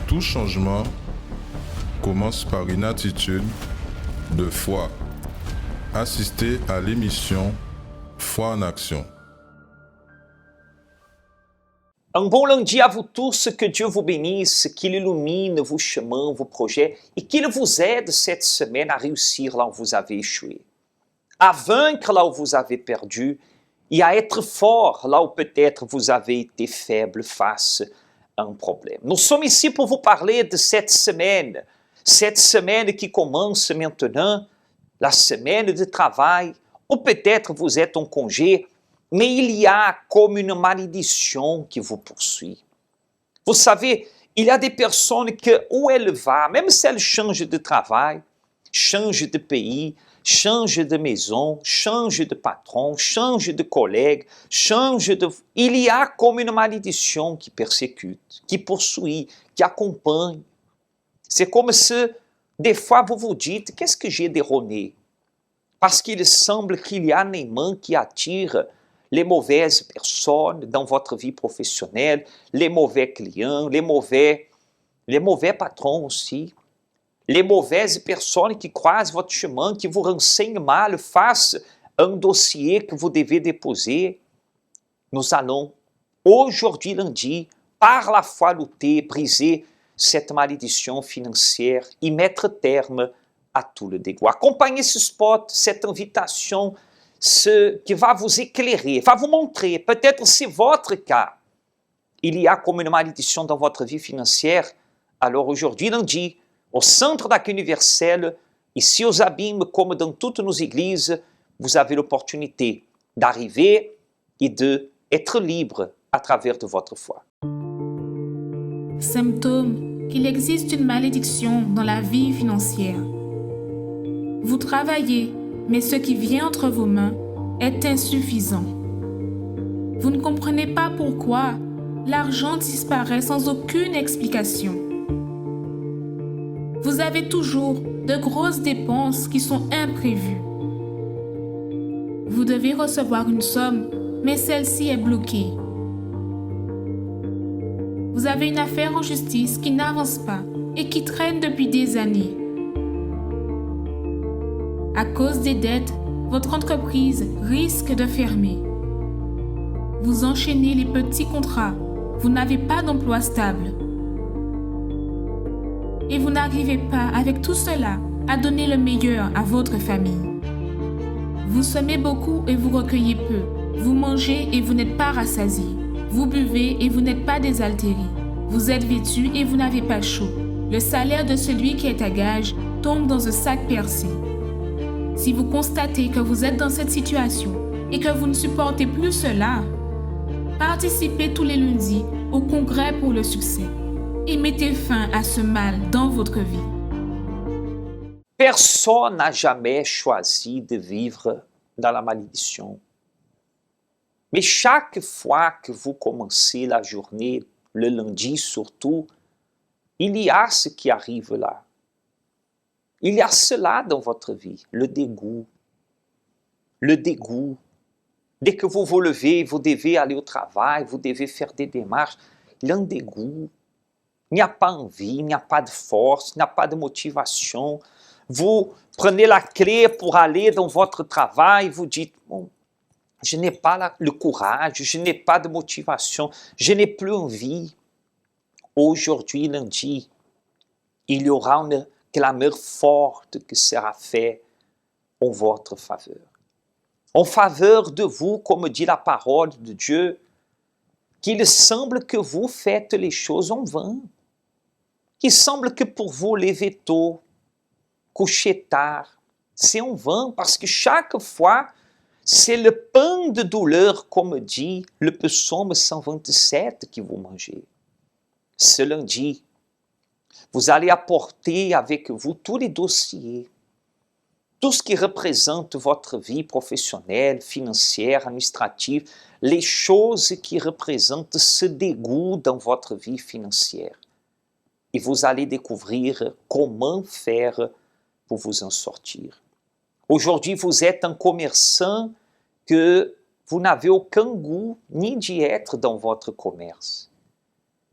Tout changement commence par une attitude de foi. Assistez à l'émission Foi en Action. Un bon lundi à vous tous, que Dieu vous bénisse, qu'il illumine vos chemins, vos projets et qu'il vous aide cette semaine à réussir là où vous avez échoué, à vaincre là où vous avez perdu et à être fort là où peut-être vous avez été faible face à un problème. Nous sommes ici pour vous parler de cette semaine qui commence maintenant, la semaine de travail, ou peut-être vous êtes en congé, mais il y a comme une malédiction qui vous poursuit. Vous savez, il y a des personnes que où elles vont, même si elles changent de travail, changent de pays, changent de maison, changent de patron, changent de collègue, il y a comme une malédiction qui persécute, qui poursuit, qui accompagne. C'est comme si, des fois, vous vous dites, qu'est-ce que j'ai d'erroné? Parce qu'il semble qu'il y a un aimant qui attire les mauvaises personnes dans votre vie professionnelle, les mauvais clients, les mauvais patrons aussi, les mauvaises personnes qui croisent votre chemin, qui vous renseignent mal face à un dossier que vous devez déposer. Nous allons, aujourd'hui lundi, par la foi lutter, briser cette malédiction financière et mettre terme à tout le dégoût. Accompagnez ce spot, cette invitation, ce qui va vous éclairer, va vous montrer, peut-être c'est votre cas, il y a comme une malédiction dans votre vie financière. Alors aujourd'hui, lundi, au Centre d'Accueil Universel, ici aux Abîmes, comme dans toutes nos églises, vous avez l'opportunité d'arriver et d'être libre à travers de votre foi. Symptôme qu'il existe une malédiction dans la vie financière. Vous travaillez, mais ce qui vient entre vos mains est insuffisant. Vous ne comprenez pas pourquoi l'argent disparaît sans aucune explication. Vous avez toujours de grosses dépenses qui sont imprévues. Vous devez recevoir une somme, mais celle-ci est bloquée. Vous avez une affaire en justice qui n'avance pas et qui traîne depuis des années. À cause des dettes, votre entreprise risque de fermer. Vous enchaînez les petits contrats, vous n'avez pas d'emploi stable. Et vous n'arrivez pas, avec tout cela, à donner le meilleur à votre famille. Vous semez beaucoup et vous recueillez peu. Vous mangez et vous n'êtes pas rassasié. Vous buvez et vous n'êtes pas désaltéré. Vous êtes vêtu et vous n'avez pas chaud. Le salaire de celui qui est à gage tombe dans un sac percé. Si vous constatez que vous êtes dans cette situation et que vous ne supportez plus cela, participez tous les lundis au congrès pour le succès et mettez fin à ce mal dans votre vie. Personne n'a jamais choisi de vivre dans la malédiction. Mais chaque fois que vous commencez la journée, le lundi surtout, il y a ce qui arrive là. Il y a cela dans votre vie, le dégoût. Le dégoût. Dès que vous vous levez, vous devez aller au travail, vous devez faire des démarches. Il y a un dégoût. Il n'y a pas envie, il n'y a pas de force, il n'y a pas de motivation. Vous prenez la clé pour aller dans votre travail, vous dites, bon, je n'ai pas le courage, je n'ai pas de motivation, je n'ai plus envie. Aujourd'hui, lundi, il y aura une clameur forte qui sera faite en votre faveur. En faveur de vous, comme dit la parole de Dieu, qu'il semble que vous faites les choses en vain. Qu'il semble que pour vous, lever tôt, coucher tard, c'est en vain parce que chaque fois, c'est le pain de douleur, comme dit le psaume 127 que vous mangez. Ce lundi, vous allez apporter avec vous tous les dossiers, tout ce qui représente votre vie professionnelle, financière, administrative, les choses qui représentent ce dégoût dans votre vie financière. Et vous allez découvrir comment faire pour vous en sortir. Aujourd'hui, vous êtes un commerçant que vous n'avez aucun goût ni d'y être dans votre commerce.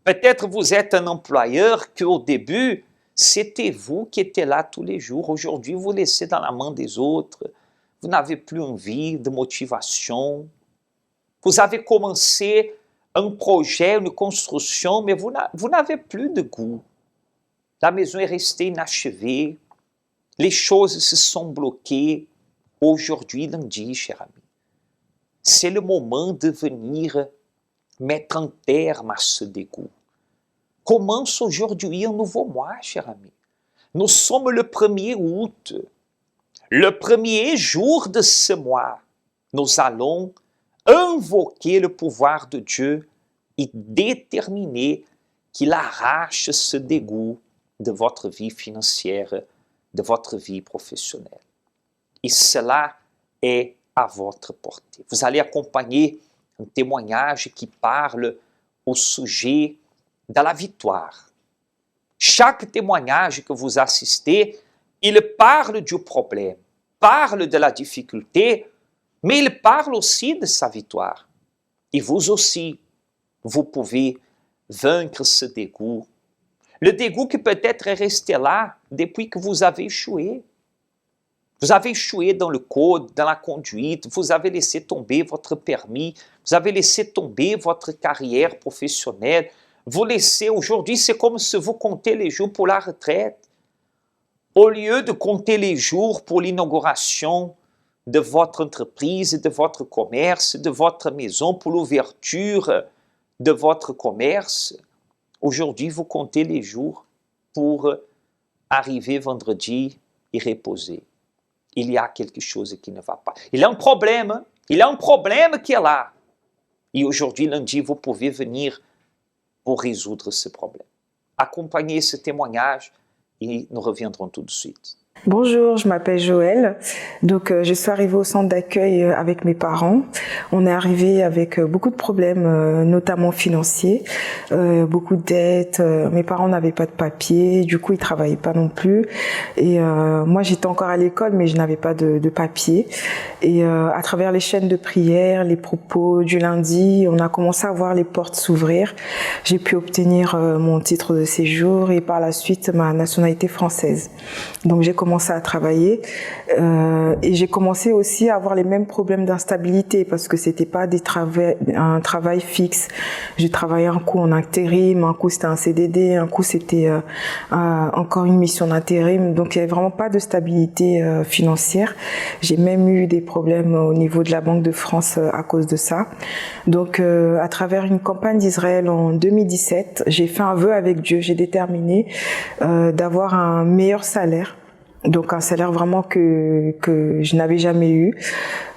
Peut-être vous êtes un employeur qu'au début, c'était vous qui étiez là tous les jours. Aujourd'hui, vous laissez dans la main des autres. Vous n'avez plus envie de motivation. Vous avez commencé un projet, une construction, mais vous n'avez plus de goût. La maison est restée inachevée. Les choses se sont bloquées. Aujourd'hui, lundi, cher ami, c'est le moment de venir mettre un terme à ce dégoût. Commence aujourd'hui un nouveau mois, cher ami. Nous sommes le 1er août. Le premier jour de ce mois, nous allons invoquer le pouvoir de Dieu et déterminer qu'il arrache ce dégoût de votre vie financière, de votre vie professionnelle. Et cela est à votre portée. Vous allez accompagner un témoignage qui parle au sujet de la victoire. Chaque témoignage que vous assistez, il parle du problème, parle de la difficulté, mais il parle aussi de sa victoire. Et vous aussi, vous pouvez vaincre ce dégoût. Le dégoût qui peut-être est resté là depuis que vous avez échoué. Vous avez échoué dans le code, dans la conduite, vous avez laissé tomber votre permis, vous avez laissé tomber votre carrière professionnelle. Vous laissez, aujourd'hui, c'est comme si vous comptez les jours pour la retraite. Au lieu de compter les jours pour l'inauguration de votre entreprise, de votre commerce, de votre maison, pour l'ouverture de votre commerce, aujourd'hui, vous comptez les jours pour arriver vendredi et reposer. Il y a quelque chose qui ne va pas. Il y a un problème qui est là. Et aujourd'hui, lundi, vous pouvez venir pour résoudre ce problème. Accompagnez ce témoignage et nous reviendrons tout de suite. Bonjour, je m'appelle Joëlle. Donc, je suis arrivée au centre d'accueil avec mes parents. On est arrivé avec beaucoup de problèmes, notamment financiers, beaucoup de dettes. Mes parents n'avaient pas de papier, du coup, ils travaillaient pas non plus. Et moi, j'étais encore à l'école, mais je n'avais pas de papier. Et à travers les chaînes de prière, les propos du lundi, on a commencé à voir les portes s'ouvrir. J'ai pu obtenir mon titre de séjour et par la suite ma nationalité française. Donc, j'ai commencé à travailler et j'ai commencé aussi à avoir les mêmes problèmes d'instabilité parce que c'était pas un travail fixe. J'ai travaillé un coup en intérim, un coup c'était un CDD, un coup c'était encore une mission d'intérim. Donc il y avait vraiment pas de stabilité financière. J'ai même eu des problèmes au niveau de la Banque de France à cause de ça. Donc à travers une campagne d'Israël en 2017, j'ai fait un vœu avec Dieu. J'ai déterminé d'avoir un meilleur salaire. Donc un salaire vraiment que je n'avais jamais eu.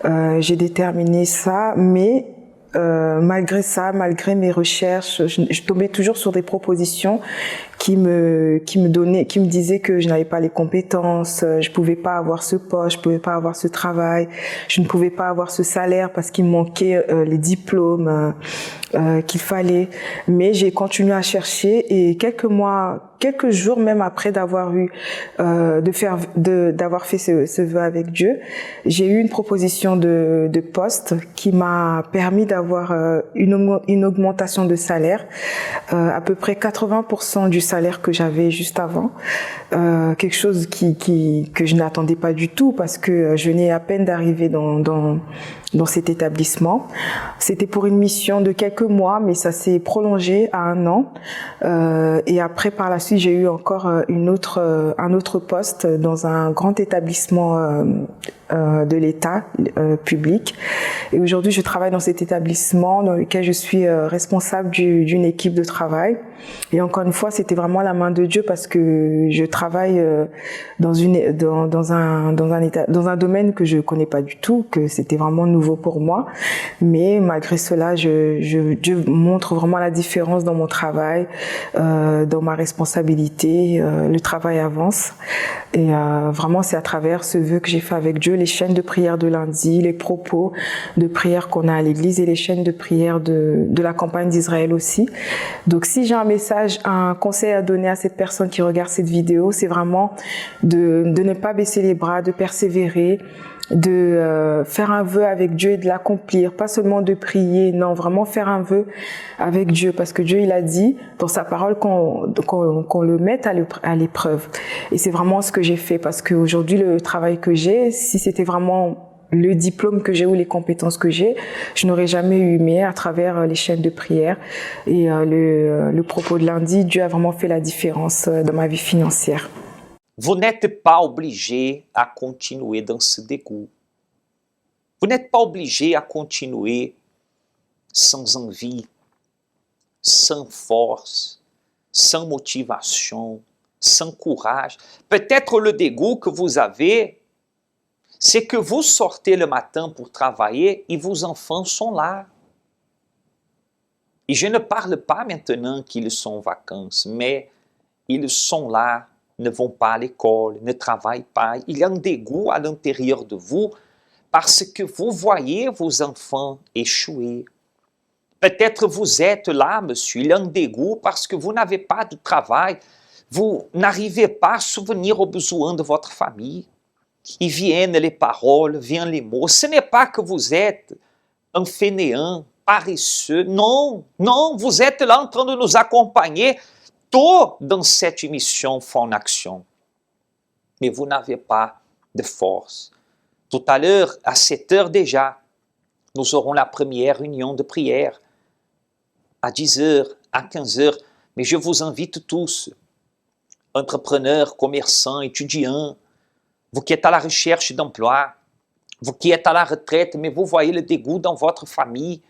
J'ai déterminé ça, mais malgré ça, malgré mes recherches, je tombais toujours sur des propositions qui me disaient que je n'avais pas les compétences, je pouvais pas avoir ce poste, je pouvais pas avoir ce travail, je ne pouvais pas avoir ce salaire parce qu'il me manquait les diplômes qu'il fallait. Mais j'ai continué à chercher et quelques jours même après d'avoir d'avoir fait ce vœu avec Dieu, j'ai eu une proposition de poste qui m'a permis d'avoir une augmentation de salaire, à peu près 80% du salaire que j'avais juste avant, quelque chose que je n'attendais pas du tout parce que je venais à peine d'arriver dans cet établissement. C'était pour une mission de quelques mois, mais ça s'est prolongé à 1 an. Et après, par la suite, j'ai eu encore un autre poste dans un grand établissement de l'État public. Et aujourd'hui, je travaille dans cet établissement dans lequel je suis responsable d'une équipe de travail. Et encore une fois, c'était vraiment la main de Dieu parce que je travaille dans un domaine que je connais pas du tout, que c'était vraiment nouveau pour moi. Mais malgré cela, Dieu montre vraiment la différence dans mon travail, dans ma responsabilité. Le travail avance. Et vraiment, c'est à travers ce vœu que j'ai fait avec Dieu, les chaînes de prière de lundi, les propos de prière qu'on a à l'église et les chaînes de prière de la campagne d'Israël aussi. Donc, si j'ai un message, un conseil à donner à cette personne qui regarde cette vidéo, c'est vraiment de ne pas baisser les bras, de persévérer, de faire un vœu avec Dieu et de l'accomplir, pas seulement de prier, non, vraiment faire un vœu avec Dieu, parce que Dieu, il a dit dans sa parole qu'on le mette à l'épreuve. Et c'est vraiment ce que j'ai fait, parce qu'aujourd'hui, le travail que j'ai, si c'était vraiment le diplôme que j'ai ou les compétences que j'ai, je n'aurais jamais eu, mais à travers les chaînes de prière et le propos de lundi, Dieu a vraiment fait la différence dans ma vie financière. Vous n'êtes pas obligé à continuer dans ce dégoût. Vous n'êtes pas obligé à continuer sans envie, sans force, sans motivation, sans courage. Peut-être le dégoût que vous avez, c'est que vous sortez le matin pour travailler et vos enfants sont là. Et je ne parle pas maintenant qu'ils sont en vacances, mais ils sont là, ne vont pas à l'école, ne travaillent pas. Il y a un dégoût à l'intérieur de vous parce que vous voyez vos enfants échouer. Peut-être vous êtes là, monsieur, il y a un dégoût parce que vous n'avez pas de travail. Vous n'arrivez pas à souvenir aux besoins de votre famille. Et viennent les paroles, viennent les mots. Ce n'est pas que vous êtes un fainéant, paresseux. Non, non, vous êtes là en train de nous accompagner tôt dans cette émission Foi en Action. Mais vous n'avez pas de force. Tout à l'heure, à 7 heures déjà, nous aurons la première réunion de prière. À 10 heures, à 15 heures. Mais je vous invite tous, entrepreneurs, commerçants, étudiants, vous qui êtes à la recherche d'emploi, vous qui êtes à la retraite, mais vous voyez le dégoût dans votre famille,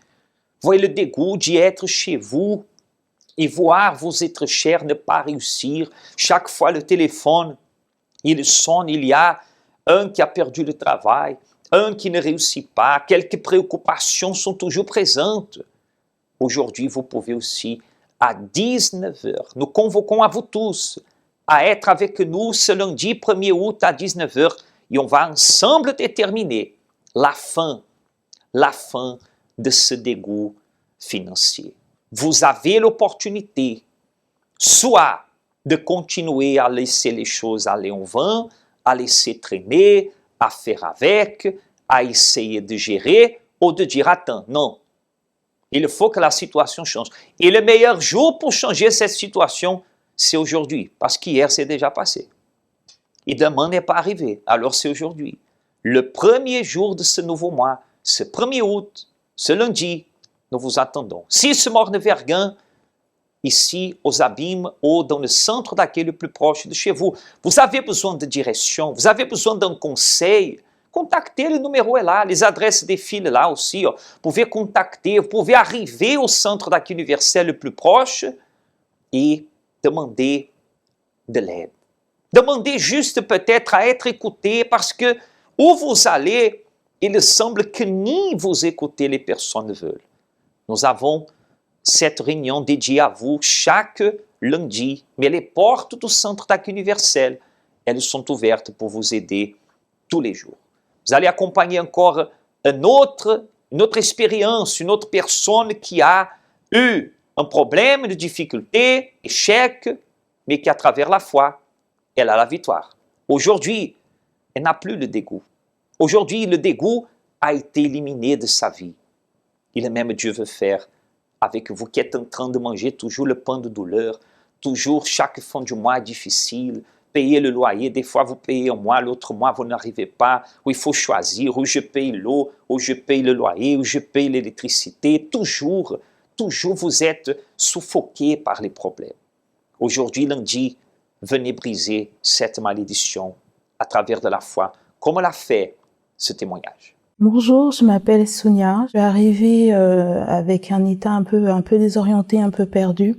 vous voyez le dégoût d'y être chez vous et voir vos êtres chers ne pas réussir. Chaque fois le téléphone, il sonne, il y a un qui a perdu le travail, un qui ne réussit pas, quelques préoccupations sont toujours présentes. Aujourd'hui, vous pouvez aussi, à 19 heures, nous convoquons à vous tous à être avec nous ce lundi 1er août à 19 heures et on va ensemble déterminer la fin de ce dégoût financier. Vous avez l'opportunité soit de continuer à laisser les choses aller en vain, à laisser traîner, à faire avec, à essayer de gérer ou de dire attends, non, il faut que la situation change. Et le meilleur jour pour changer cette situation, c'est aujourd'hui, parce qu'hier c'est déjà passé. Et demain n'est pas arrivé, alors c'est aujourd'hui. Le premier jour de ce nouveau mois, ce 1er août, ce lundi, nous vous attendons. 6 morts de Verguen, ici aux Abîmes ou dans le centre d'accueil le plus proche de chez vous. Vous avez besoin de direction, vous avez besoin d'un conseil. Contactez, le numéro est là, les adresses défilent là aussi. Vous pouvez contacter, vous pouvez arriver au centre d'accueil universel le plus proche et demander de l'aide. Demandez juste peut-être à être écouté parce que où vous allez, il semble que ni vous écoutez les personnes ne veulent. Nous avons cette réunion dédiée à vous chaque lundi, mais les portes du centre d'accueil universel, elles sont ouvertes pour vous aider tous les jours. Vous allez accompagner encore une autre expérience, une autre personne qui a eu un problème, une difficulté, échec, mais qui à travers la foi, elle a la victoire. Aujourd'hui, elle n'a plus le dégoût. Aujourd'hui, le dégoût a été éliminé de sa vie. Et le même Dieu veut faire avec vous qui êtes en train de manger toujours le pain de douleur, toujours chaque fin du mois difficile, payer le loyer, des fois vous payez un mois, l'autre mois vous n'arrivez pas, où il faut choisir, où je paye l'eau, où je paye le loyer, où je paye l'électricité, toujours vous êtes suffoqué par les problèmes. Aujourd'hui, lundi, venez briser cette malédiction à travers de la foi, comme l'a fait ce témoignage. Bonjour, je m'appelle Sonia. Je suis arrivée avec un état un peu désorienté, un peu perdu,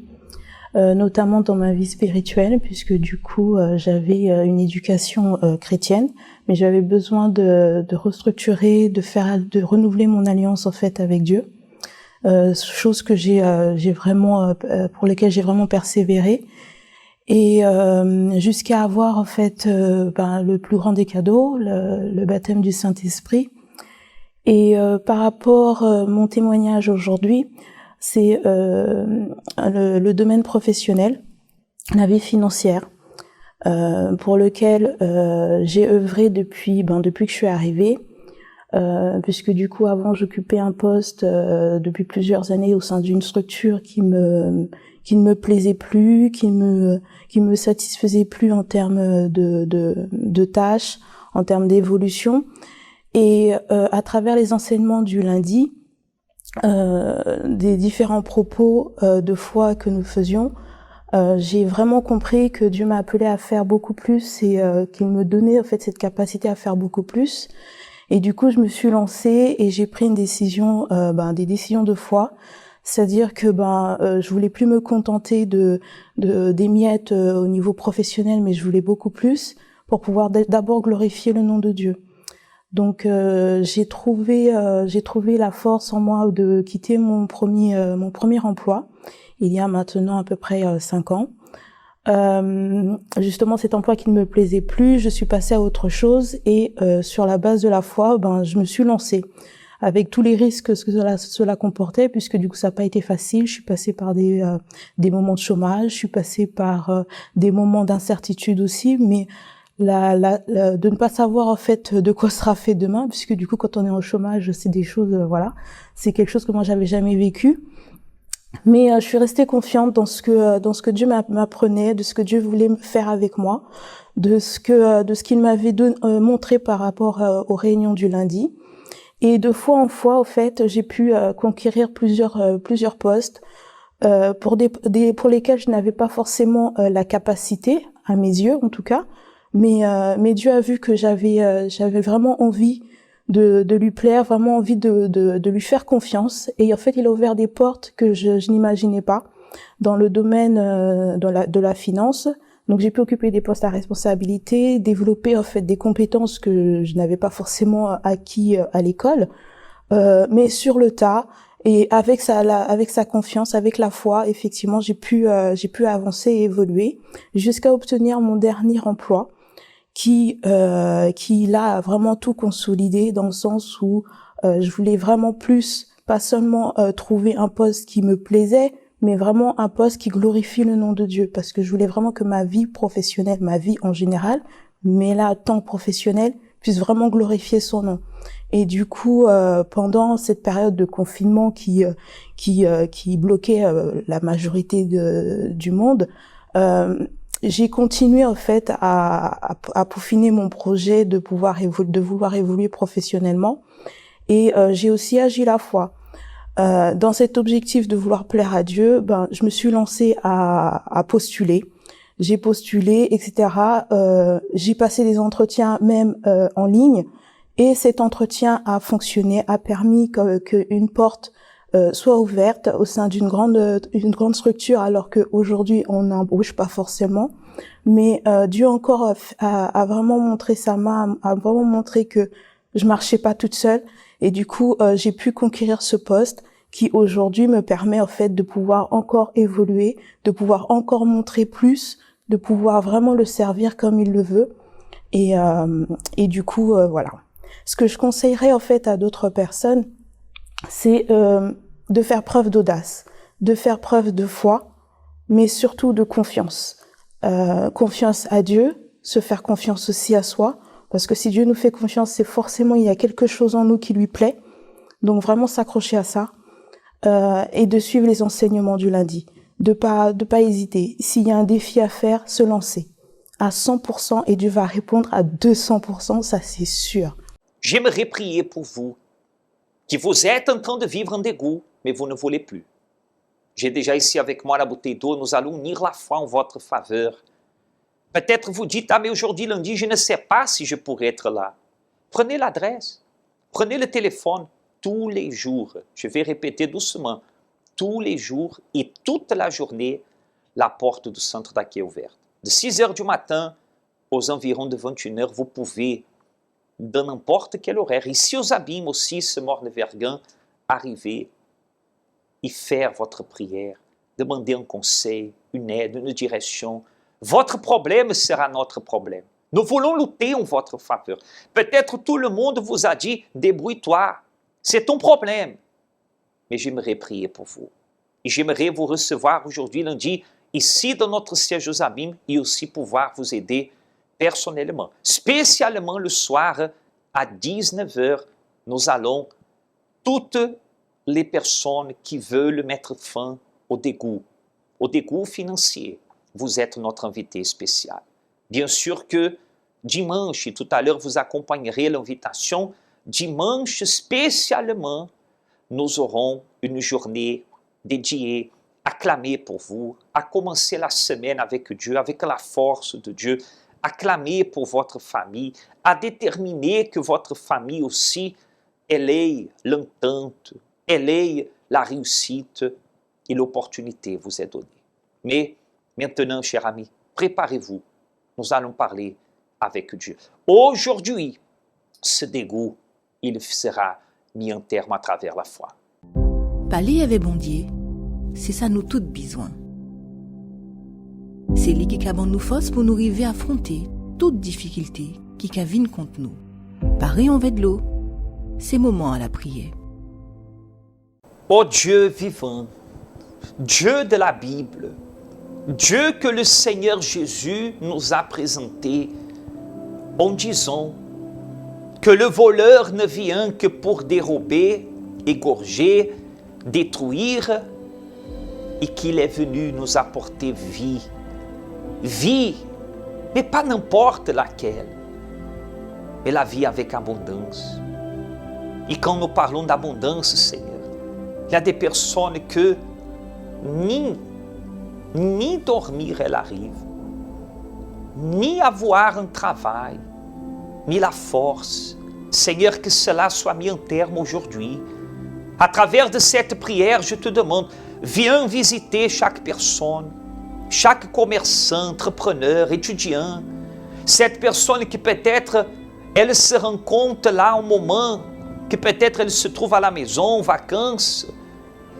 notamment dans ma vie spirituelle, puisque du coup j'avais une éducation chrétienne, mais j'avais besoin de restructurer, de renouveler mon alliance en fait avec Dieu. Chose que j'ai vraiment pour lesquelles j'ai vraiment persévéré. Et jusqu'à avoir en fait le plus grand des cadeaux, le baptême du Saint-Esprit. Et par rapport mon témoignage aujourd'hui, c'est le domaine professionnel, la vie financière, pour lequel j'ai œuvré depuis que je suis arrivée. puisque du coup avant j'occupais un poste depuis plusieurs années au sein d'une structure qui ne me plaisait plus, qui me satisfaisait plus en termes de tâches, en termes d'évolution. Et à travers les enseignements du lundi, des différents propos de foi que nous faisions, j'ai vraiment compris que Dieu m'a appelé à faire beaucoup plus et qu'il me donnait en fait cette capacité à faire beaucoup plus. Et du coup, je me suis lancée et j'ai pris une décision, des décisions de foi, c'est-à-dire que je voulais plus me contenter des miettes au niveau professionnel, mais je voulais beaucoup plus pour pouvoir d'abord glorifier le nom de Dieu. Donc j'ai trouvé la force en moi de quitter mon premier emploi il y a maintenant à peu près 5 ans. Justement cet emploi qui ne me plaisait plus, je suis passée à autre chose et sur la base de la foi, je me suis lancée avec tous les risques que cela comportait, puisque du coup ça n'a pas été facile. Je suis passée par des moments de chômage, je suis passée par des moments d'incertitude aussi, mais de ne pas savoir en fait de quoi sera fait demain, puisque du coup quand on est en chômage, c'est des choses, c'est quelque chose que moi j'avais jamais vécu. Mais je suis restée confiante dans ce que Dieu m'apprenait, de ce que Dieu voulait faire avec moi, de ce qu'il m'avait montré par rapport aux réunions du lundi. Et de fois en fois, au fait, j'ai pu conquérir plusieurs postes pour lesquels je n'avais pas forcément la capacité, à mes yeux en tout cas. Mais Dieu a vu que j'avais vraiment envie de lui plaire, vraiment envie de lui faire confiance. Et en fait, il a ouvert des portes que je n'imaginais pas dans le domaine de la finance. Donc, j'ai pu occuper des postes à responsabilité, développer en fait des compétences que je n'avais pas forcément acquis à l'école, mais sur le tas. Et avec sa confiance, avec la foi, effectivement, j'ai pu avancer et évoluer jusqu'à obtenir mon dernier emploi, qui là a vraiment tout consolidé dans le sens où je voulais vraiment plus, pas seulement trouver un poste qui me plaisait, mais vraiment un poste qui glorifie le nom de Dieu, parce que je voulais vraiment que ma vie professionnelle, ma vie en général, mais là, tant professionnelle, puisse vraiment glorifier son nom. Et du coup, pendant cette période de confinement qui bloquait la majorité du monde, j'ai continué en fait à peaufiner mon projet de vouloir évoluer professionnellement, et j'ai aussi agi la foi. Dans cet objectif de vouloir plaire à Dieu, je me suis lancée à postuler. J'ai postulé, etc. J'ai passé des entretiens même en ligne, et cet entretien a fonctionné, a permis qu'une porte soit ouverte au sein d'une grande structure, alors qu'aujourd'hui on n'embauche pas forcément. Mais Dieu encore a vraiment montré sa main, a vraiment montré que je marchais pas toute seule. Et du coup, j'ai pu conquérir ce poste qui aujourd'hui me permet en fait de pouvoir encore évoluer, de pouvoir encore montrer plus, de pouvoir vraiment le servir comme il le veut. Et du coup, voilà. Ce que je conseillerais en fait à d'autres personnes, c'est de faire preuve d'audace, de faire preuve de foi, mais surtout de confiance. Confiance à Dieu, se faire confiance aussi à soi, parce que si Dieu nous fait confiance, c'est forcément il y a quelque chose en nous qui lui plaît. Donc vraiment s'accrocher à ça, et de suivre les enseignements du lundi, de pas hésiter. S'il y a un défi à faire, se lancer à 100%, et Dieu va répondre à 200%, ça c'est sûr. J'aimerais prier pour vous, que vous êtes en train de vivre un dégoût, mais vous ne voulez plus. J'ai déjà ici avec moi la bouteille d'eau, nous allons unir la foi en votre faveur. Peut-être vous dites, mais aujourd'hui, lundi, je ne sais pas si je pourrai être là. Prenez l'adresse, prenez le téléphone, tous les jours, je vais répéter doucement, tous les jours et toute la journée, la porte du centre d'accueil est ouverte. De 6 heures du matin aux environs de 21 heures, vous pouvez, dans n'importe quel horaire, ici aux Abîmes aussi, ce Morne-Verguen, arriver et faire votre prière, demander un conseil, une aide, une direction. Votre problème sera notre problème. Nous voulons lutter en votre faveur. Peut-être tout le monde vous a dit, débrouille-toi, c'est ton problème. Mais j'aimerais prier pour vous. Et j'aimerais vous recevoir aujourd'hui, lundi, ici dans notre siège aux Abîmes, et aussi pouvoir vous aider personnellement, spécialement le soir à 19 heures nous allons, toutes les personnes qui veulent mettre fin au dégoût financier, vous êtes notre invité spécial. Bien sûr que dimanche, tout à l'heure vous acompannerez l'invitation, dimanche spécialement, nous aurons une journée dédiée à clamer pour vous, à commencer la semaine avec Dieu, avec la force de Dieu, à clamer pour votre famille, à déterminer que votre famille aussi, elle ait l'entente, elle ait la réussite et l'opportunité vous est donnée. Mais maintenant, chers amis, préparez-vous, nous allons parler avec Dieu. Aujourd'hui, ce dégoût, il sera mis en terme à travers la foi. Parler avec bon Dieu, c'est ça nous tous besoin. C'est lui qui a nous force pour nous arriver à affronter toute difficulté qui viennent contre nous. Pareil en de l'eau, c'est moment à la prière. Ô Dieu vivant, Dieu de la Bible, Dieu que le Seigneur Jésus nous a présenté en disant que le voleur ne vient que pour dérober, égorger, détruire, et qu'il est venu nous apporter vie. Vie, mais pas n'importe laquelle, mais la vie avec abondance. Et quand nous parlons d'abondance, Seigneur, il y a des personnes que ni dormir elles arrivent, ni avoir un travail, ni la force. Seigneur, que cela soit mis en terme aujourd'hui. À travers de cette prière, je te demande, viens visiter chaque personne, chaque commerçant, entrepreneur, étudiant, cette personne qui peut-être, elle se rend compte là au moment, que peut-être elle se trouve à la maison, en vacances,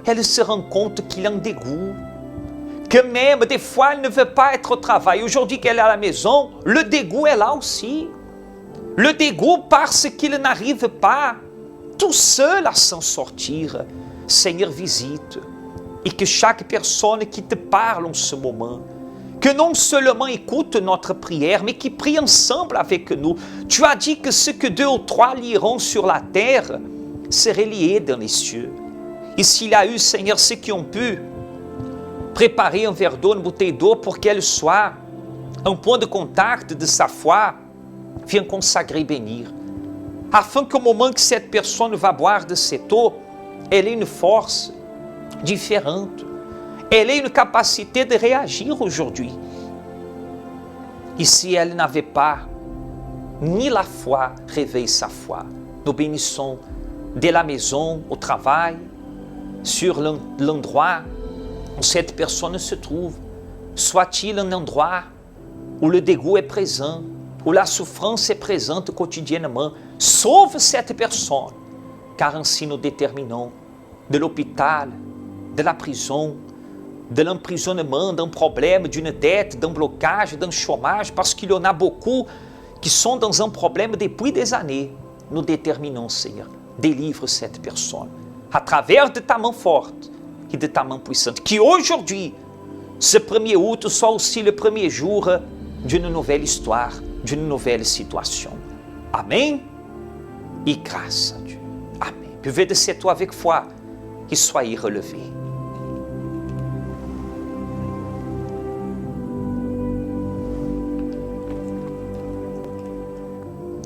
elle se rend compte qu'il y a un dégoût, que même des fois elle ne veut pas être au travail. Aujourd'hui qu'elle est à la maison, le dégoût est là aussi. Le dégoût parce qu'il n'arrive pas tout seul à s'en sortir. Seigneur, visite. Et que chaque personne qui te parle en ce moment, que non seulement écoute notre prière, mais qui prie ensemble avec nous. Tu as dit que ce que 2 ou 3 lieront sur la terre serait lié dans les cieux. Et s'il y a eu, Seigneur, ceux qui ont pu préparer un verre d'eau, une bouteille d'eau pour qu'elle soit un point de contact de sa foi, viens consacrer et bénir. Afin qu'au moment que cette personne va boire de cette eau, elle ait une force différente. Elle ait une capacité de réagir aujourd'hui. Et si elle n'avait pas ni la foi, réveille sa foi. Nous bénissons de la maison au travail, sur l'endroit où cette personne se trouve, soit-il un endroit où le dégoût est présent, où la souffrance est présente quotidiennement. Sauve cette personne, car ainsi nous déterminons de l'hôpital, de la prison, de l'emprisonnement, d'un problème, d'une dette, d'un blocage, d'un chômage, parce qu'il y en a beaucoup qui sont dans un problème depuis des années. Nous déterminons, Seigneur, délivre cette personne à travers de ta main forte et de ta main puissante. Qu'aujourd'hui, ce 1er août soit aussi le premier jour d'une nouvelle histoire, d'une nouvelle situation. Amen. Et grâce à Dieu. Amen. Buvez de cette eau avec foi et soyez relevés.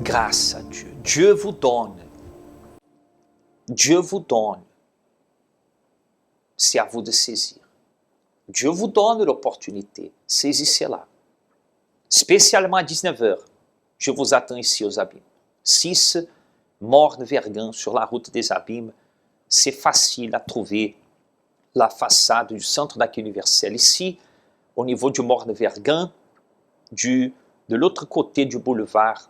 Grâce à Dieu. Dieu vous donne. Dieu vous donne. C'est à vous de saisir. Dieu vous donne l'opportunité. Saisissez-la. Spécialement à 19h, je vous attends ici aux Abîmes. 6 Morne-Verguen sur la route des Abîmes. C'est facile à trouver la façade du Centre d'accueil universel. Ici, au niveau du Morne-Verguen, de l'autre côté du boulevard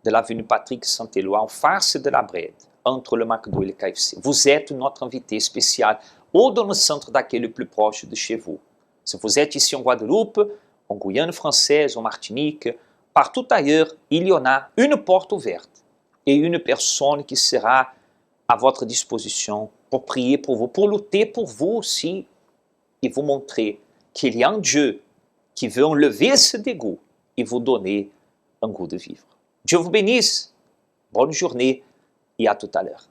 de l'avenue Patrick Saint-Éloi, en face de la Brède, entre le McDo et le KFC. Vous êtes notre invité spécial ou dans le centre d'accueil le plus proche de chez vous. Si vous êtes ici en Guadeloupe, en Guyane française, en Martinique, partout ailleurs, il y en a une porte ouverte et une personne qui sera à votre disposition pour prier pour vous, pour lutter pour vous aussi et vous montrer qu'il y a un Dieu qui veut enlever ce dégoût et vous donner un goût de vivre. Dieu vous bénisse, bonne journée et à tout à l'heure.